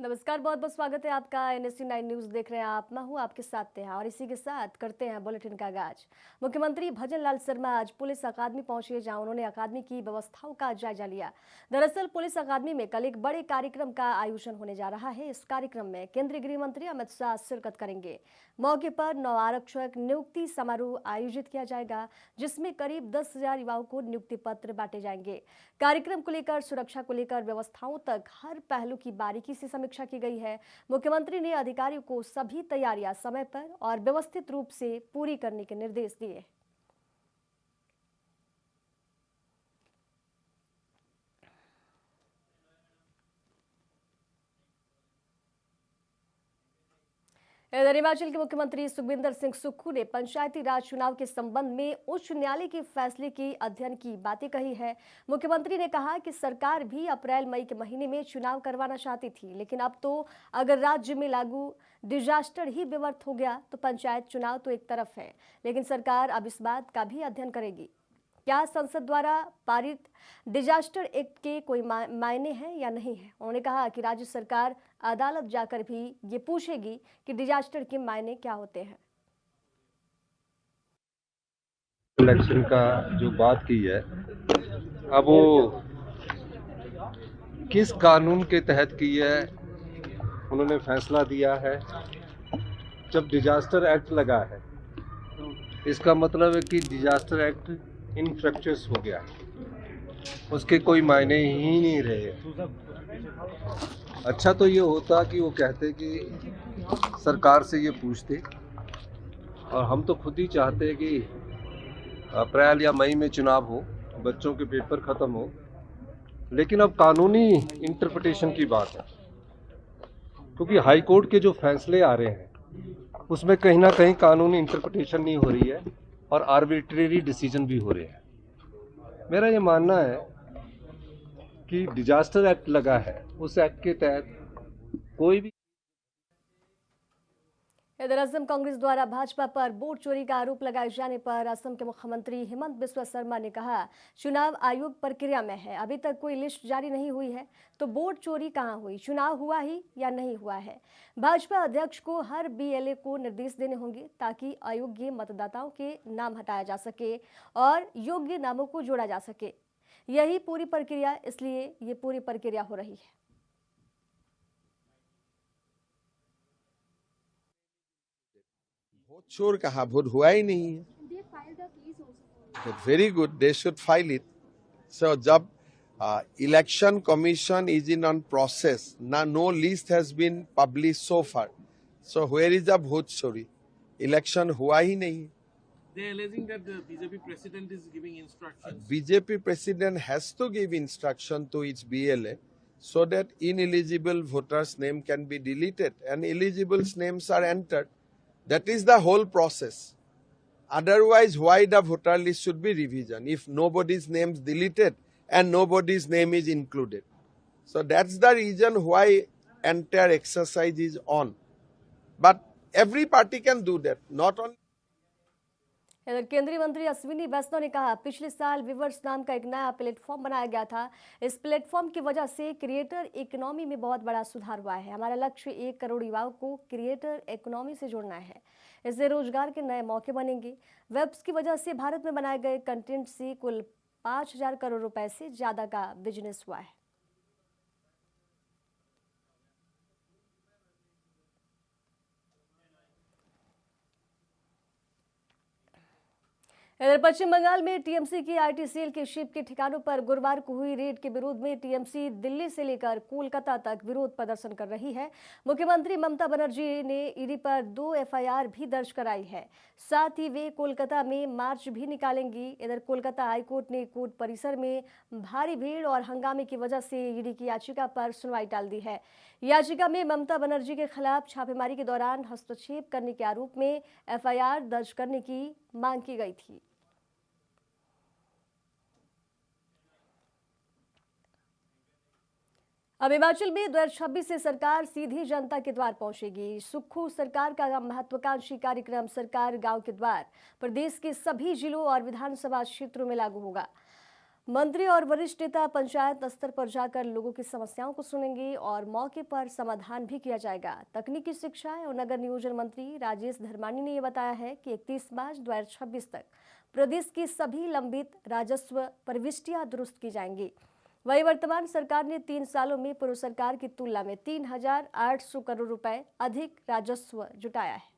नमस्कार, बहुत बहुत स्वागत है आपका। NSC 9 न्यूज देख रहे हैं आप। मैं हूं आपके साथ हैं और इसी के साथ करते हैं बुलेटिन का आगाज। मुख्यमंत्री भजन लाल शर्मा आज पुलिस अकादमी पहुंचे, जहां उन्होंने अकादमी की व्यवस्थाओं का जायजा लिया। दरअसल पुलिस अकादमी में कल एक बड़े कार्यक्रम का आयोजन होने जा रहा है। इस कार्यक्रम में केंद्रीय गृह मंत्री अमित शाह शिरकत करेंगे। मौके पर नव आरक्षक नियुक्ति समारोह आयोजित किया जाएगा, जिसमें करीब 10,000 युवाओं को नियुक्ति पत्र बांटे जाएंगे। कार्यक्रम को लेकर, सुरक्षा को लेकर व्यवस्थाओं तक हर पहलू की बारीकी से समीक्षा की गई है। मुख्यमंत्री ने अधिकारियों को सभी तैयारियां समय पर और व्यवस्थित रूप से पूरी करने के निर्देश दिए। इधर हिमाचल के मुख्यमंत्री सुखविंदर सिंह सुक्खू ने पंचायती राज चुनाव के संबंध में उच्च न्यायालय के फैसले की अध्ययन की बातें कही है। मुख्यमंत्री ने कहा कि सरकार भी अप्रैल मई के महीने में चुनाव करवाना चाहती थी, लेकिन अब तो अगर राज्य में लागू डिजास्टर ही व्यर्थ हो गया तो पंचायत चुनाव तो एक तरफ है, लेकिन सरकार अब इस बात का भी अध्ययन करेगी क्या संसद द्वारा पारित डिजास्टर एक्ट के कोई मायने हैं या नहीं है। उन्होंने कहा कि राज्य सरकार अदालत जाकर भी ये पूछेगी कि डिजास्टर के मायने क्या होते हैं। इलेक्शन का जो बात की है, अब वो किस कानून के तहत की है, उन्होंने फैसला दिया है। जब डिजास्टर एक्ट लगा है, इसका मतलब है कि डिजास्टर एक्ट इनफ्रैक्चर्स हो गया, उसके कोई मायने ही नहीं रहे। अच्छा तो ये होता कि वो कहते कि सरकार से ये पूछते, और हम तो खुद ही चाहते कि अप्रैल या मई में चुनाव हो, बच्चों के पेपर खत्म हो। लेकिन अब कानूनी इंटरप्रिटेशन की बात है, क्योंकि हाई कोर्ट के जो फैसले आ रहे हैं उसमें कहीं ना कहीं कानूनी इंटरप्रिटेशन नहीं हो रही है और आर्बिट्रेरी डिसीजन भी हो रहे हैं। मेरा ये मानना है कि डिजास्टर एक्ट लगा है, उस एक्ट के तहत कोई भी। इधर असम कांग्रेस द्वारा भाजपा पर वोट चोरी का आरोप लगाए जाने पर असम के मुख्यमंत्री हेमंत बिस्वा शर्मा ने कहा, चुनाव आयोग प्रक्रिया में है, अभी तक कोई लिस्ट जारी नहीं हुई है, तो वोट चोरी कहां हुई, चुनाव हुआ ही या नहीं हुआ है। भाजपा अध्यक्ष को हर BLA को निर्देश देने होंगे ताकि अयोग्य मतदाताओं के नाम हटाया जा सके और योग्य नामों को जोड़ा जा सके। यही पूरी प्रक्रिया, इसलिए ये पूरी प्रक्रिया हो रही है। वोट चोर कहा, वोट हुआ ही नहीं है। Very good, they should file it. So जब election commission is in on process, ना no list has been publish so far, so where is the vote चोरी? इलेक्शन हुआ ही नहीं है। They are alleging that the BJP president is giving instructions. BJP president has to give instruction to its BLA so that ineligible voters' name can be deleted and eligible names are entered. That is the whole process. Otherwise, why the voter list should be revision if nobody's name is deleted and nobody's name is included? So that's the reason why entire exercise is on. But every party can do that, not only. इधर केंद्रीय मंत्री अश्विनी वैष्णव ने कहा, पिछले साल weavers नाम का एक नया प्लेटफॉर्म बनाया गया था। इस प्लेटफॉर्म की वजह से क्रिएटर इकोनॉमी में बहुत बड़ा सुधार हुआ है। हमारा लक्ष्य 1 करोड़ युवाओं को क्रिएटर इकोनॉमी से जोड़ना है। इससे रोजगार के नए मौके बनेंगे। वेब्स की वजह से भारत में बनाए गए कंटेंट से कुल 5,000 करोड़ रुपए से ज्यादा का बिजनेस हुआ है। इधर पश्चिम बंगाल में TMC की IT सेल के शिप के ठिकानों पर गुरुवार को हुई रेड के विरोध में TMC दिल्ली से लेकर कोलकाता तक विरोध प्रदर्शन कर रही है। मुख्यमंत्री ममता बनर्जी ने ईडी पर 2 FIR भी दर्ज कराई है। साथ ही वे कोलकाता में मार्च भी निकालेंगी। इधर कोलकाता हाईकोर्ट ने कोर्ट परिसर में भारी भीड़ और हंगामे की वजह से ईडी की याचिका पर सुनवाई टाल दी है। याचिका में ममता बनर्जी के खिलाफ छापेमारी के दौरान हस्तक्षेप करने के आरोप में FIR दर्ज करने की मांग की गई थी। अब हिमाचल में 2026 से सरकार सीधी जनता के द्वार पहुंचेगी। सुक्खू सरकार का महत्वाकांक्षी कार्यक्रम सरकार गांव के द्वार प्रदेश के सभी जिलों और विधानसभा क्षेत्रों में लागू होगा। मंत्री और वरिष्ठ नेता पंचायत स्तर पर जाकर लोगों की समस्याओं को सुनेंगे और मौके पर समाधान भी किया जाएगा। तकनीकी शिक्षा और नगर नियोजन मंत्री राजेश धर्मानी ने यह बताया है कि 31 मार्च 2026 तक प्रदेश की सभी लंबित राजस्व प्रविष्टियां दुरुस्त की जाएंगी। वहीं वर्तमान सरकार ने 3 सालों में पूर्व सरकार की तुलना में 3,800 करोड़ रुपए अधिक राजस्व जुटाया है।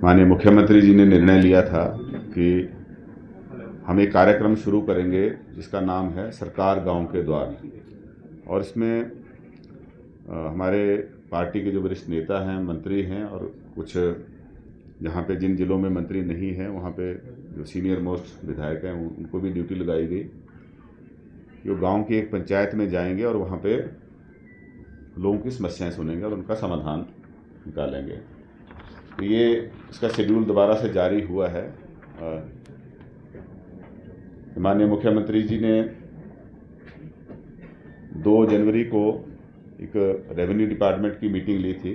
माननीय मुख्यमंत्री जी ने निर्णय लिया था कि हम एक कार्यक्रम शुरू करेंगे जिसका नाम है सरकार गांव के द्वार, और इसमें हमारे पार्टी के जो वरिष्ठ नेता हैं, मंत्री हैं, और कुछ जहां पे जिन जिलों में मंत्री नहीं हैं वहां पे जो सीनियर मोस्ट विधायक हैं उनको भी ड्यूटी लगाई गई कि वो गाँव की एक पंचायत में जाएंगे और वहाँ पे लोगों की समस्याएं सुनेंगे और उनका समाधान निकालेंगे। तो ये इसका शेड्यूल दोबारा से जारी हुआ है। माननीय मुख्यमंत्री जी ने 2 जनवरी को एक रेवेन्यू डिपार्टमेंट की मीटिंग ली थी।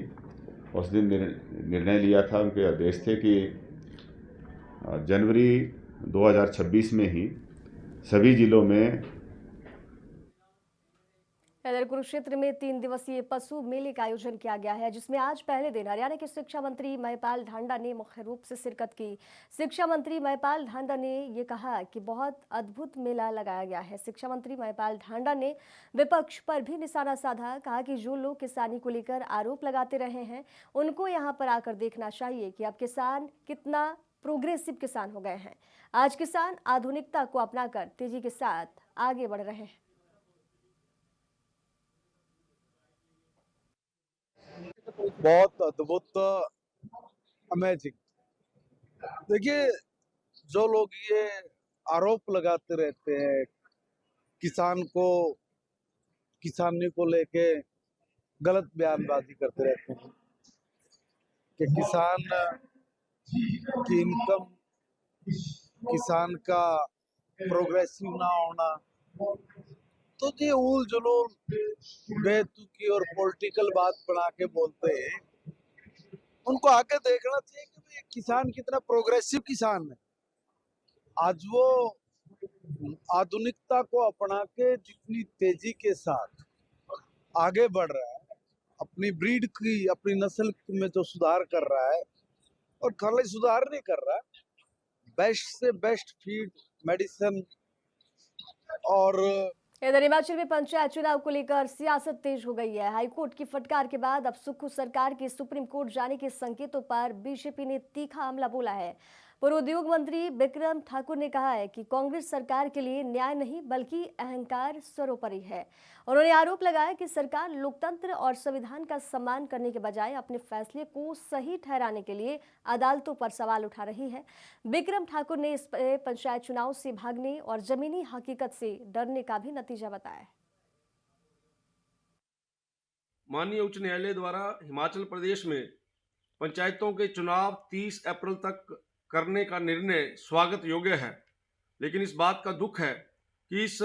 उस दिन निर्णय लिया था, उनके आदेश थे कि जनवरी 2026 में ही सभी जिलों में इधर कुरुक्षेत्र में 3 दिवसीय पशु मेले का आयोजन किया गया है, जिसमें आज पहले दिन हरियाणा के शिक्षा मंत्री महिपाल ढांडा ने मुख्य रूप से शिरकत की। शिक्षा मंत्री महिपाल ढांडा ने ये कहा कि बहुत अद्भुत मेला लगाया गया है। शिक्षा मंत्री महिपाल ढांडा ने विपक्ष पर भी निशाना साधा, कहा कि जो लोग किसानी को लेकर आरोप लगाते रहे हैं उनको यहाँ पर आकर देखना चाहिए कि अब किसान कितना प्रोग्रेसिव किसान हो गए हैं। आज किसान आधुनिकता को अपनाकर तेजी के साथ आगे बढ़ रहे हैं। बहुत अद्भुत, अमेजिंग। देखिए, जो लोग ये आरोप लगाते रहते हैं किसानी को लेके गलत बयानबाजी करते रहते हैं कि किसान की इनकम, किसान का प्रोग्रेसिव ना होना, तो ये उल जुलूल बेतुकी और पॉलिटिकल बात बना के बोलते हैं। उनको आके देखना चाहिए कि भाई किसान कितना प्रोग्रेसिव किसान है। आज वो आधुनिकता को अपना के जितनी तेजी के साथ आगे बढ़ रहा है, अपनी ब्रीड की, अपनी नस्ल में जो सुधार कर रहा है, और खाली सुधार नहीं कर रहा, बेस्ट से बेस्ट फीड, मेडिसिन। और इधर हिमाचल में पंचायत चुनाव को लेकर सियासत तेज हो गई है। हाईकोर्ट की फटकार के बाद अब सुक्खू सरकार के सुप्रीम कोर्ट जाने के संकेतों पर बीजेपी ने तीखा हमला बोला है। पूर्व उद्योग मंत्री बिक्रम ठाकुर ने कहा है कि कांग्रेस सरकार के लिए न्याय नहीं बल्कि अहंकार सर्वोपरि है। उन्होंने आरोप लगाया कि सरकार लोकतंत्र और संविधान का सम्मान करने के बजाय अपने फैसले को सही ठहराने के लिए अदालतों पर सवाल उठा रही है। बिक्रम ठाकुर ने इस पंचायत चुनाव से भागने और जमीनी हकीकत से डरने का भी नतीजा बताया। माननीय उच्च न्यायालय द्वारा हिमाचल प्रदेश में पंचायतों के चुनाव 30 अप्रैल तक करने का निर्णय स्वागत योग्य है, लेकिन इस बात का दुख है कि इस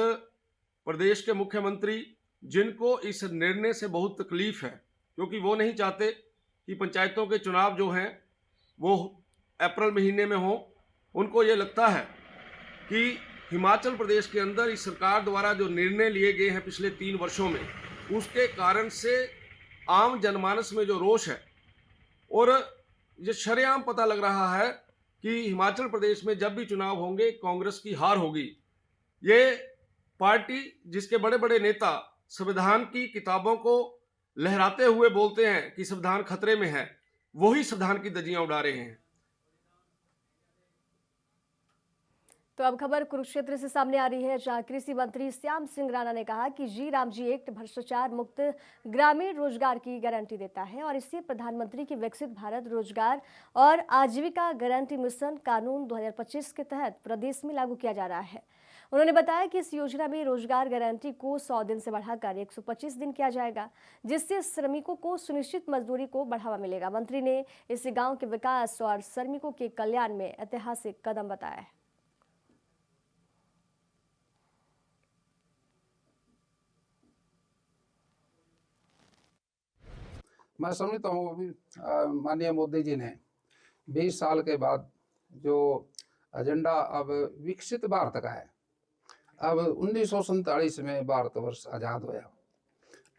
प्रदेश के मुख्यमंत्री, जिनको इस निर्णय से बहुत तकलीफ है, क्योंकि वो नहीं चाहते कि पंचायतों के चुनाव जो हैं वो अप्रैल महीने में हो। उनको ये लगता है कि हिमाचल प्रदेश के अंदर इस सरकार द्वारा जो निर्णय लिए गए हैं पिछले 3 वर्षों में, उसके कारण से आम जनमानस में जो रोष है, और ये शरेआम पता लग रहा है कि हिमाचल प्रदेश में जब भी चुनाव होंगे कांग्रेस की हार होगी। ये पार्टी जिसके बड़े बड़े नेता संविधान की किताबों को लहराते हुए बोलते हैं कि संविधान खतरे में है, वही संविधान की धज्जियां उड़ा रहे हैं। तो अब खबर कुरुक्षेत्र से सामने आ रही है, जहां कृषि मंत्री श्याम सिंह राणा ने कहा कि जी राम जी एक्ट भ्रष्टाचार मुक्त ग्रामीण रोजगार की गारंटी देता है और इसे प्रधानमंत्री की विकसित भारत रोजगार और आजीविका गारंटी मिशन कानून 2025 के तहत प्रदेश में लागू किया जा रहा है। उन्होंने बताया कि इस योजना में रोजगार गारंटी को 100 दिन से बढ़ाकर 125 दिन किया जाएगा, जिससे श्रमिकों को सुनिश्चित मजदूरी को बढ़ावा मिलेगा। मंत्री ने इसे गाँव के विकास और श्रमिकों के कल्याण में ऐतिहासिक कदम बताया है। मैं समझता हूँ अभी माननीय मोदी जी ने 20 साल के बाद जो एजेंडा अब विकसित भारत का है। अब 1947 में भारतवर्ष आज़ाद होया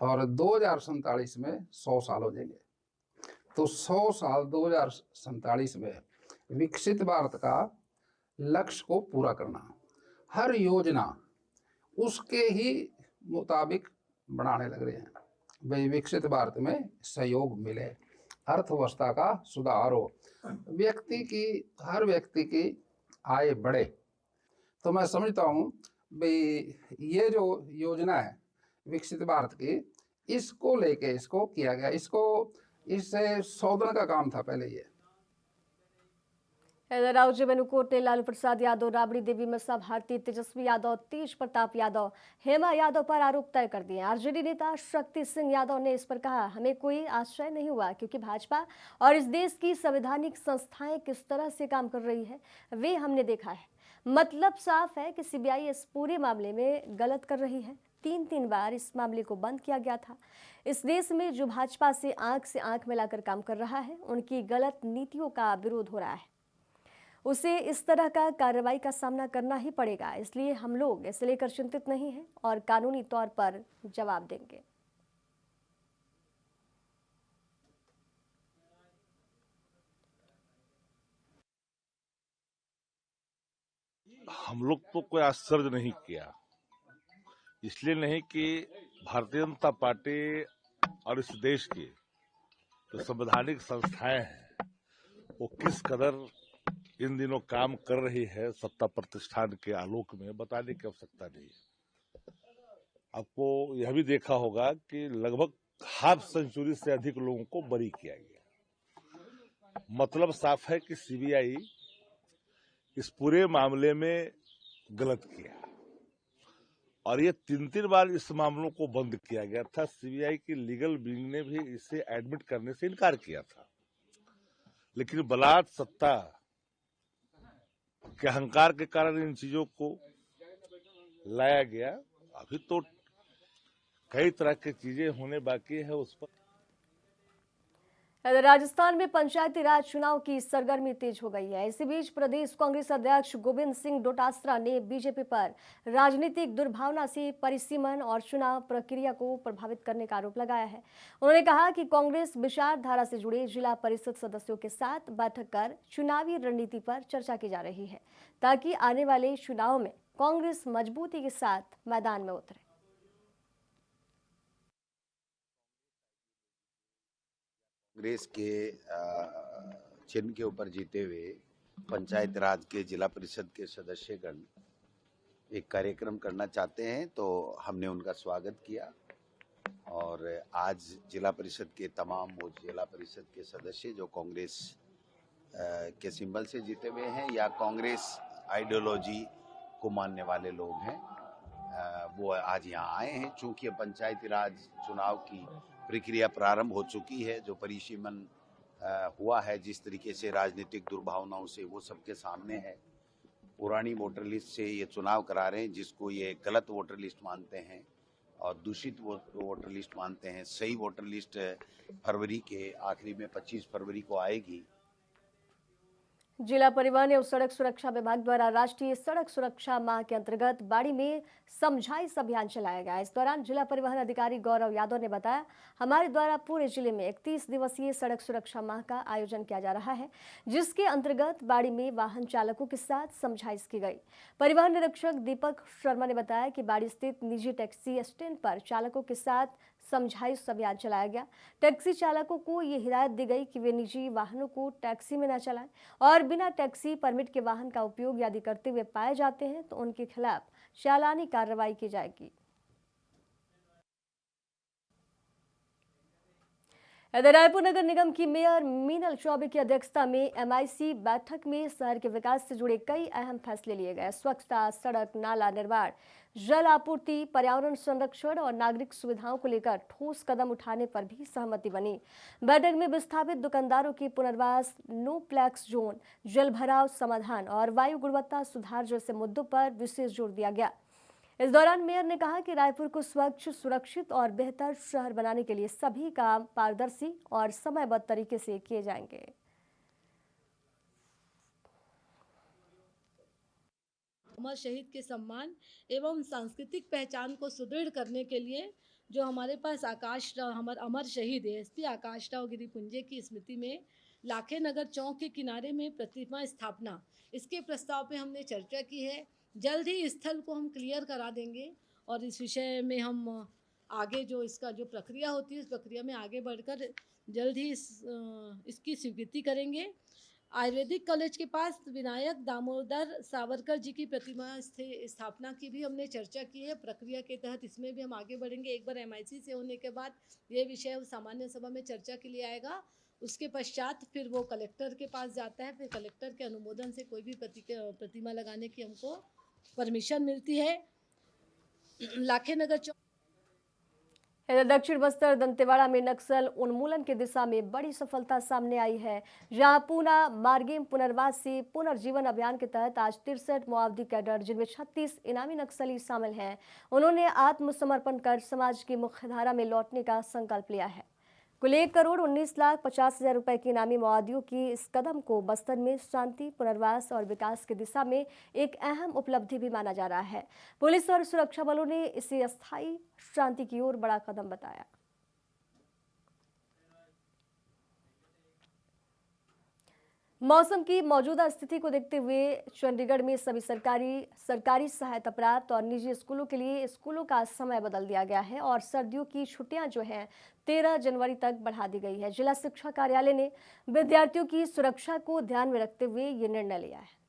और 2047 में 100 साल हो जाएंगे। तो 100 साल 2047 में विकसित भारत का लक्ष्य को पूरा करना, हर योजना उसके ही मुताबिक बनाने लग रहे हैं। भाई विकसित भारत में सहयोग मिले, अर्थव्यवस्था का सुधार हो, हर व्यक्ति की आय बढ़े। तो मैं समझता हूँ भाई ये जो योजना है विकसित भारत की, इसको लेके इसको किया गया, इससे शोधन का काम था पहले ये। इधर राज्य में नुकोटे लालू प्रसाद यादव, राबड़ी देवी मिसा भारती, तेजस्वी यादव, तेज प्रताप यादव, हेमा यादव पर आरोप तय कर दिए। आरजेडी नेता शक्ति सिंह यादव ने इस पर कहा, हमें कोई आश्चर्य नहीं हुआ क्योंकि भाजपा और इस देश की संवैधानिक संस्थाएं किस तरह से काम कर रही है वे हमने देखा है। मतलब साफ है कि सीबीआई इस पूरे मामले में गलत कर रही है। 3 बार इस मामले को बंद किया गया था। इस देश में जो भाजपा से आंख मिलाकर काम कर रहा है, उनकी गलत नीतियों का विरोध हो रहा है, उसे इस तरह का कार्रवाई का सामना करना ही पड़ेगा। इसलिए हम लोग इसे लेकर चिंतित नहीं हैं और कानूनी तौर पर जवाब देंगे। हम लोग तो कोई आश्चर्य नहीं किया, इसलिए नहीं कि भारतीय जनता पार्टी और इस देश की जो संवैधानिक संस्थाएं हैं वो किस कदर इन दिनों काम कर रही है सत्ता प्रतिष्ठान के आलोक में बताने की आवश्यकता नहीं है। आपको यह भी देखा होगा कि लगभग हाफ सेंचुरी से अधिक लोगों को बरी किया गया। मतलब साफ है कि सीबीआई इस पूरे मामले में गलत किया और ये 3 बार इस मामलों को बंद किया गया था। सीबीआई की लीगल विंग ने भी इसे एडमिट करने से इनकार किया था, लेकिन बलात् सत्ता के अहंकार के कारण इन चीजों को लाया गया। अभी तो कई तरह की चीजें होने बाकी है उस पर। राजस्थान में पंचायती राज चुनाव की सरगर्मी तेज हो गई है। इसी बीच प्रदेश कांग्रेस अध्यक्ष गोविंद सिंह डोटासरा ने बीजेपी पर राजनीतिक दुर्भावना से परिसीमन और चुनाव प्रक्रिया को प्रभावित करने का आरोप लगाया है। उन्होंने कहा कि कांग्रेस विचारधारा से जुड़े जिला परिषद सदस्यों के साथ बैठक कर चुनावी रणनीति पर चर्चा की जा रही है ताकि आने वाले चुनाव में कांग्रेस मजबूती के साथ मैदान में उतरे। कांग्रेस के चिन्ह के ऊपर जीते हुए पंचायत राज के जिला परिषद के सदस्यगण एक कार्यक्रम करना चाहते हैं, तो हमने उनका स्वागत किया और आज जिला परिषद के तमाम वो जिला परिषद के सदस्य जो कांग्रेस के सिंबल से जीते हुए हैं या कांग्रेस आइडियोलॉजी को मानने वाले लोग हैं, वो आज यहाँ आए हैं। चूंकि पंचायती राज चुनाव की प्रक्रिया प्रारंभ हो चुकी है, जो परिसीमन हुआ है जिस तरीके से राजनीतिक दुर्भावनाओं से, वो सबके सामने है। पुरानी वोटर लिस्ट से ये चुनाव करा रहे हैं जिसको ये गलत वोटर लिस्ट मानते हैं और दूषित वोटर लिस्ट मानते हैं। सही वोटर लिस्ट फरवरी के आखिरी में 25 फरवरी को आएगी। जिला परिवहन एवं सड़क सुरक्षा विभाग द्वारा राष्ट्रीय सड़क सुरक्षा माह के अंतर्गत बाड़ी में समझाइश अभियान चलाया गया। इस दौरान जिला परिवहन अधिकारी गौरव यादव ने बताया, हमारे द्वारा पूरे जिले में 31 दिवसीय सड़क सुरक्षा माह का आयोजन किया जा रहा है, जिसके अंतर्गत बाड़ी में वाहन चालकों के साथ समझाइश की गई। परिवहन निरीक्षक दीपक शर्मा ने बताया कि बाड़ी स्थित निजी टैक्सी स्टैंड पर चालकों के साथ समझाइश अभियान चलाया गया। टैक्सी चालकों को ये हिदायत दी गई कि वे निजी वाहनों को टैक्सी में न चलाएं और बिना टैक्सी परमिट के वाहन का उपयोग यदि करते हुए पाए जाते हैं तो उनके खिलाफ चालानी कार्रवाई की जाएगी। इधर रायपुर नगर निगम की मेयर मीनल चौबे की अध्यक्षता में एमआईसी बैठक में शहर के विकास से जुड़े कई अहम फैसले लिए गए। स्वच्छता, सड़क, नाला निर्माण, जल आपूर्ति, पर्यावरण संरक्षण और नागरिक सुविधाओं को लेकर ठोस कदम उठाने पर भी सहमति बनी। बैठक में विस्थापित दुकानदारों के पुनर्वास, नो फ्लैक्स जोन, जल भराव समाधान और वायु गुणवत्ता सुधार जैसे मुद्दों पर विशेष जोर दिया गया। इस दौरान मेयर ने कहा कि रायपुर को स्वच्छ, सुरक्षित और बेहतर शहर बनाने के लिए सभी काम पारदर्शी और समयबद्ध तरीके से किए जाएंगे। अमर शहीद के सम्मान एवं सांस्कृतिक पहचान को सुदृढ़ करने के लिए जो हमारे पास आकाश राव हमारे अमर शहीद एसपी आकाश राव गिरिपुंजे की स्मृति में लाखे नगर चौक के किनारे में प्रतिमा स्थापना, इसके प्रस्ताव पे हमने चर्चा की है। जल्द ही स्थल को हम क्लियर करा देंगे और इस विषय में हम आगे जो इसका जो प्रक्रिया होती है, इस प्रक्रिया में आगे बढ़कर जल्द ही इसकी स्वीकृति करेंगे। आयुर्वेदिक कॉलेज के पास विनायक दामोदर सावरकर जी की प्रतिमा स्थापना की भी हमने चर्चा की है। प्रक्रिया के तहत इसमें भी हम आगे बढ़ेंगे। एक बार MIC से होने के बाद ये विषय सामान्य सभा में चर्चा के लिए आएगा। उसके पश्चात फिर वो कलेक्टर के पास जाता है, फिर कलेक्टर के अनुमोदन से कोई भी प्रतिमा लगाने की हमको परमिशन मिलती है। लाखे नगर चौक इधर दक्षिण बस्तर दंतेवाड़ा में नक्सल उन्मूलन की दिशा में बड़ी सफलता सामने आई है, जहां पूना मार्गेम पुनर्वासी पुनर्जीवन अभियान के तहत आज 63 मुआवजी कैडर, जिनमें 36 इनामी नक्सली शामिल हैं, उन्होंने आत्मसमर्पण कर समाज की मुख्यधारा में लौटने का संकल्प लिया है। कुल 1,19,50,000 रुपए की इनामी मुआवजियों की इस कदम को बस्तर में शांति, पुनर्वास और विकास की दिशा में एक अहम उपलब्धि भी माना जा रहा है। पुलिस और सुरक्षा बलों ने इसे अस्थायी शांति की ओर बड़ा कदम बताया। मौसम की मौजूदा स्थिति को देखते हुए चंडीगढ़ में सभी सरकारी सहायता प्राप्त और निजी स्कूलों के लिए स्कूलों का समय बदल दिया गया है और सर्दियों की छुट्टियां जो हैं 13 जनवरी तक बढ़ा दी गई है। जिला शिक्षा कार्यालय ने विद्यार्थियों की सुरक्षा को ध्यान में रखते हुए ये निर्णय लिया है।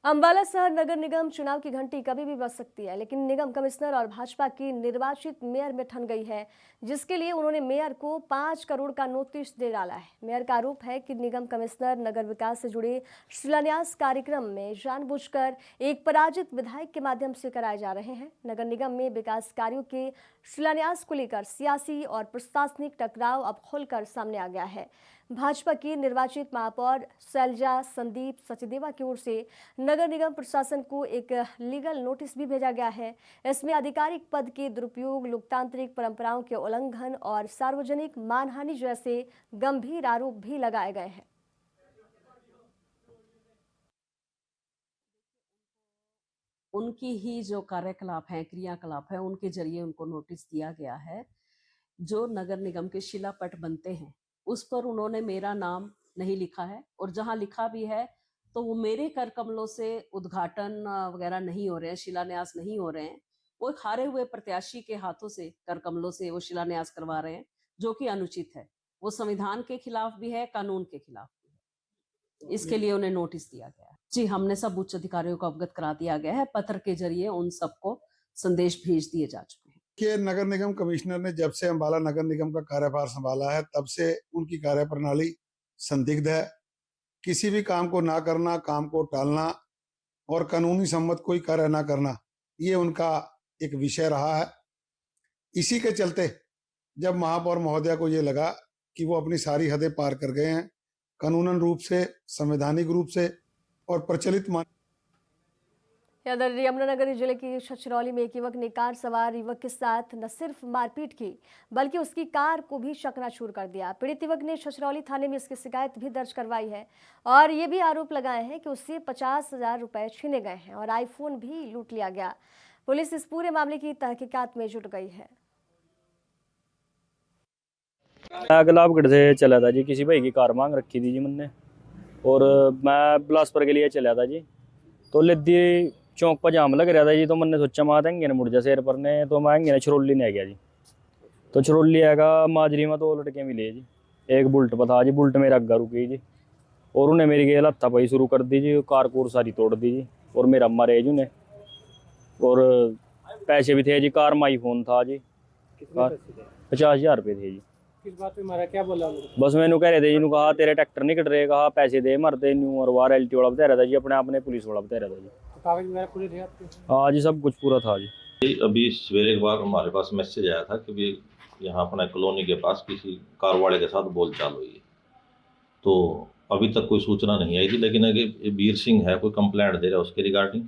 अंबाला शहर नगर निगम चुनाव की घंटी कभी भी बज सकती है, लेकिन निगम कमिश्नर और भाजपा की निर्वाचित मेयर में ठन गई है, जिसके लिए उन्होंने मेयर को 5 करोड़ का नोटिस दे डाला है। मेयर का आरोप है कि निगम कमिश्नर नगर विकास से जुड़े शिलान्यास कार्यक्रम में जानबूझकर एक पराजित विधायक के माध्यम से कराए जा रहे हैं। नगर निगम में विकास कार्यों के शिलान्यास को लेकर सियासी और प्रशासनिक टकराव अब खुलकर सामने आ गया है। भाजपा की निर्वाचित महापौर शैलजा संदीप सचदेवा की ओर से नगर निगम प्रशासन को एक लीगल नोटिस भी भेजा गया है। इसमें आधिकारिक पद के दुरुपयोग, लोकतांत्रिक परंपराओं के उल्लंघन और सार्वजनिक मानहानि जैसे गंभीर आरोप भी लगाए गए हैं। उनकी ही जो कार्यकलाप है, क्रियाकलाप है, उनके जरिए उनको नोटिस दिया गया है। जो नगर निगम के शिलापट बनते हैं उस पर उन्होंने मेरा नाम नहीं लिखा है, और जहां लिखा भी है तो वो मेरे कर कमलों से उद्घाटन वगैरह नहीं हो रहे हैं, शिलान्यास नहीं हो रहे हैं। वो हारे हुए प्रत्याशी के हाथों से कर कमलों से वो शिलान्यास करवा रहे हैं, जो कि अनुचित है। वो संविधान के खिलाफ भी है, कानून के खिलाफ भी है। इसके लिए उन्हें नोटिस दिया गया है। जी, हमने सब उच्च अधिकारियों को अवगत करा दिया गया है। पत्र के जरिए उन सबको संदेश भेज दिए जा चुके हैं कि नगर निगम कमिश्नर ने जब से अंबाला नगर निगम का कार्यभार संभाला है तब से उनकी कार्यप्रणाली संदिग्ध है। किसी भी काम को ना करना, काम को टालना और कानूनी सम्मत कोई कार्य ना करना, ये उनका एक विषय रहा है। इसी के चलते जब महापौर महोदया को ये लगा कि वो अपनी सारी हदें पार कर गए हैं, कानूनन रूप से, संवैधानिक रूप से और प्रचलित इधर यमुनानगर जिले की छछरौली में एक युवक ने कार सवार युवक के साथ न सिर्फ मारपीट की बल्कि उसकी कार को भी चकनाचूर कर दिया। पीड़ित युवक ने छछरौली थाने में इसकी शिकायत भी दर्ज करवाई है और ये भी आरोप लगाए हैं कि उससे 50,000 रुपए छीने गए हैं और आईफोन भी लूट लिया गया। पुलिस इस पूरे मामले की तहकीकात में जुट गई है। गुलाबगढ़ से चला था जी, किसी भाई की कार मांग रखी थी जी मैंने, और मैं बिलासपुर के लिए चला था जी। तो लिद्दी चौक पर जाम लग रहा था जी, तो मैंने सोचा मातेंगे ना मुड़ जा शेर पर ने, तो मैं ना छरौली ने आ गया जी। तो छरौली आएगा माजरी में 2 लड़के मिले जी। एक बुलट पर था जी, बुलट मेरा अग्गा रुकी जी, और उन्हें मेरी गेल हत्था पाई शुरू कर दी जी। कार कूर सारी तोड़ दी जी, और मेरा मारे जी उन्हें, और पैसे भी थे जी। कार में आईफोन था जी। 50,000 रुपये थे जी। किस बात पे मारा, क्या बोला? बस मैंने कह रहे थे जी, कहा तेरे ट्रैक्टर नहीं कट रहे, कहा पैसे दे मरते न्यू, और वार LT वाला बता रहा था जी, अपने आप ने पुलिस वाला बता रहा था जी। कागज वगैरह पूरे थे आपके? हाँ जी, सब कुछ पूरा था जी। अभी सवेरे एक बार हमारे पास मैसेज आया था कि भी यहाँ अपना कॉलोनी के पास किसी कार वाले के साथ बोलचाल हुई है। तो अभी तक कोई सूचना नहीं आई थी, लेकिन अगर वीर सिंह है कोई कंप्लेंट दे रहा है उसके रिगार्डिंग,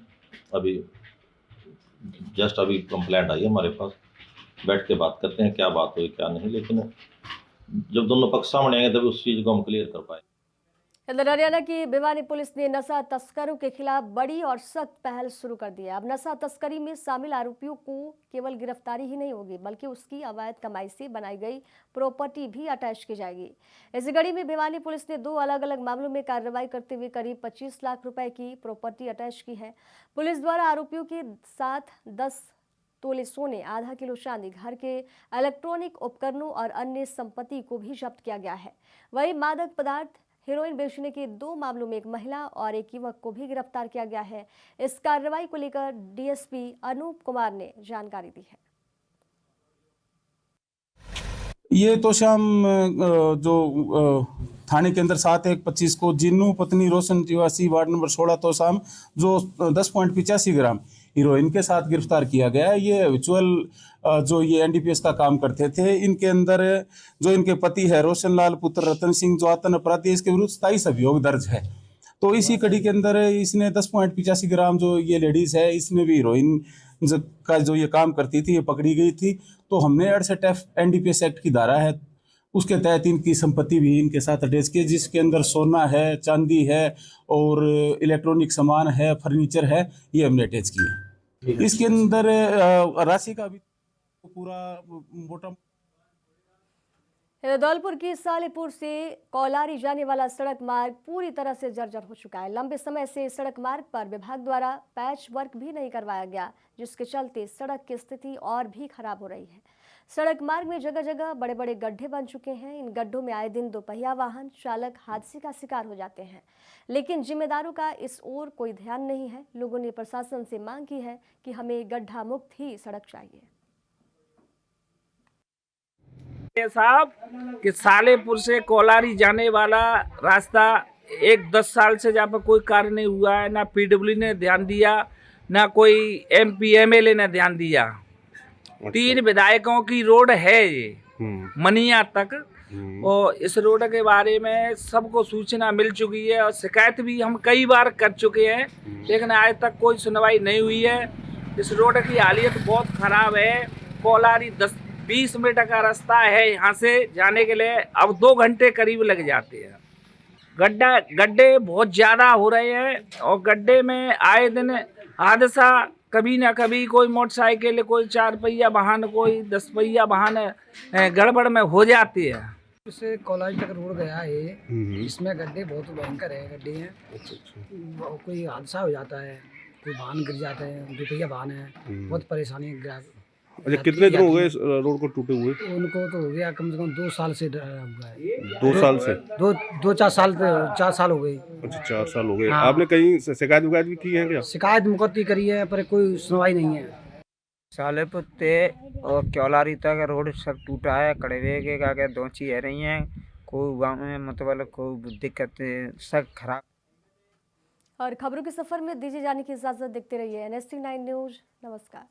अभी जस्ट अभी कंप्लेंट आई है हमारे पास, बैठ के बात करते हैं क्या बात हुई क्या नहीं, लेकिन जब दोनों पक्ष सामने आएंगे तभी उस चीज़ को हम क्लियर कर पाएंगे। इधर हरियाणा की भिवानी पुलिस ने नशा तस्करों के खिलाफ बड़ी और सख्त पहल शुरू कर दी है। अब नशा तस्करी में शामिल आरोपियों को केवल गिरफ्तारी ही नहीं होगी बल्कि उसकी अवैध कमाई से बनाई गई प्रॉपर्टी भी अटैच की जाएगी। इस कड़ी में भिवानी पुलिस ने 2 अलग अलग मामलों में कार्रवाई करते हुए करीब 25 लाख रुपए की प्रॉपर्टी अटैच की है। पुलिस द्वारा आरोपियों के साथ 10 तोले सोने, आधा किलो चांदी, घर के इलेक्ट्रॉनिक उपकरणों और अन्य संपत्ति को भी जब्त किया गया है। वहीं मादक पदार्थ हेरोइन बेचने के 2 मामलों में एक महिला और एक युवक को भी गिरफ्तार किया गया है। इस कार्रवाई को लेकर डीएसपी अनूप कुमार ने जानकारी दी है। ये तो शाम जो थाने के अंदर 7/1/25 को जिन्नू पत्नी रोशन निवासी वार्ड नंबर 16 तो शाम जो 10.85 ग्राम हीरोइन के साथ गिरफ्तार किया गया है। ये विचुअल जो ये एनडीपीएस का काम करते थे। इनके अंदर जो इनके पति है रोशन लाल पुत्र रतन सिंह जो आतंक अपराधी, इसके विरुद्ध 27 अभियोग दर्ज है। तो इसी कड़ी के अंदर इसने 10.85 ग्राम जो ये लेडीज है, इसने भी हीरोइन का जो ये काम करती थी ये पकड़ी गई थी। तो हमने 68 एनडीपीएस एक्ट की धारा है उसके तहत इनकी संपत्ति भी इनके साथ अटैच की, जिसके अंदर सोना है, चांदी है और इलेक्ट्रॉनिक सामान है, फर्नीचर है, ये हमने अटैच किए। इसके अंदर राशि का भी पूरा मोटा। धौलपुर की सालेपुर से कौलारी जाने वाला सड़क मार्ग पूरी तरह से जर्जर हो चुका है। लंबे समय से सड़क मार्ग पर विभाग द्वारा पैच वर्क भी नहीं करवाया गया, जिसके चलते सड़क की स्थिति और भी खराब हो रही है। सड़क मार्ग में जगह जगह बड़े बड़े गड्ढे बन चुके हैं। इन गड्ढों में आए दिन दोपहिया वाहन चालक हादसे का शिकार हो जाते हैं, लेकिन जिम्मेदारों का इस ओर कोई ध्यान नहीं है। लोगों ने प्रशासन से मांग की है कि हमें गड्ढा मुक्त ही सड़क चाहिए। साहब कि सालेपुर से कोलारी जाने वाला रास्ता 10 साल से जहाँ पर कोई कार्य नहीं हुआ है, ना पीडब्ल्यू ने ध्यान दिया, ना कोई एमपी एमएलए ने ध्यान दिया। 3 विधायकों की रोड है ये मनिया तक, और इस रोड के बारे में सबको सूचना मिल चुकी है और शिकायत भी हम कई बार कर चुके हैं, लेकिन आज तक कोई सुनवाई नहीं हुई है। इस रोड की हालत बहुत खराब है। कोलारी 20 मिनट का रास्ता है यहाँ से जाने के लिए, अब 2 घंटे करीब लग जाते हैं। गड्ढे बहुत ज़्यादा हो रहे हैं और गड्ढे में आए दिन हादसा कभी ना कभी कोई मोटरसाइकिल, कोई 4 पहिया वाहन, कोई 10 पहिया वाहन गड़बड़ में हो जाती है। से कॉलेज तक रोड गया है, इसमें गड्ढे बहुत भयंकर है। गड्ढे हैं, कोई हादसा हो जाता है, कोई वाहन गिर जाते हैं, 2 पहिया वाहन है, बहुत परेशानी। अच्छा, कितने दिन हो गए इस रोड को टूटे हुए? उनको तो हो गया कम से कम 2 साल से हुआ है। 2 साल से? 4 साल हो गए। अच्छा, 4 साल हो गए। आपने कहीं शिकायत भी की है क्या? शिकायत मुकद्दमा करी है पर कोई सुनवाई नहीं है। सालेपुर से और क्योलारी तक रोड सब टूटा है। कड़वे के क्या दोची है रही हैं, कोई गाँव में मतलब कोई दिक्कत सब खराब। और खबरों के सफर में दीजिए जाने की इजाजत। देखते रहिए NST 9 न्यूज। नमस्कार।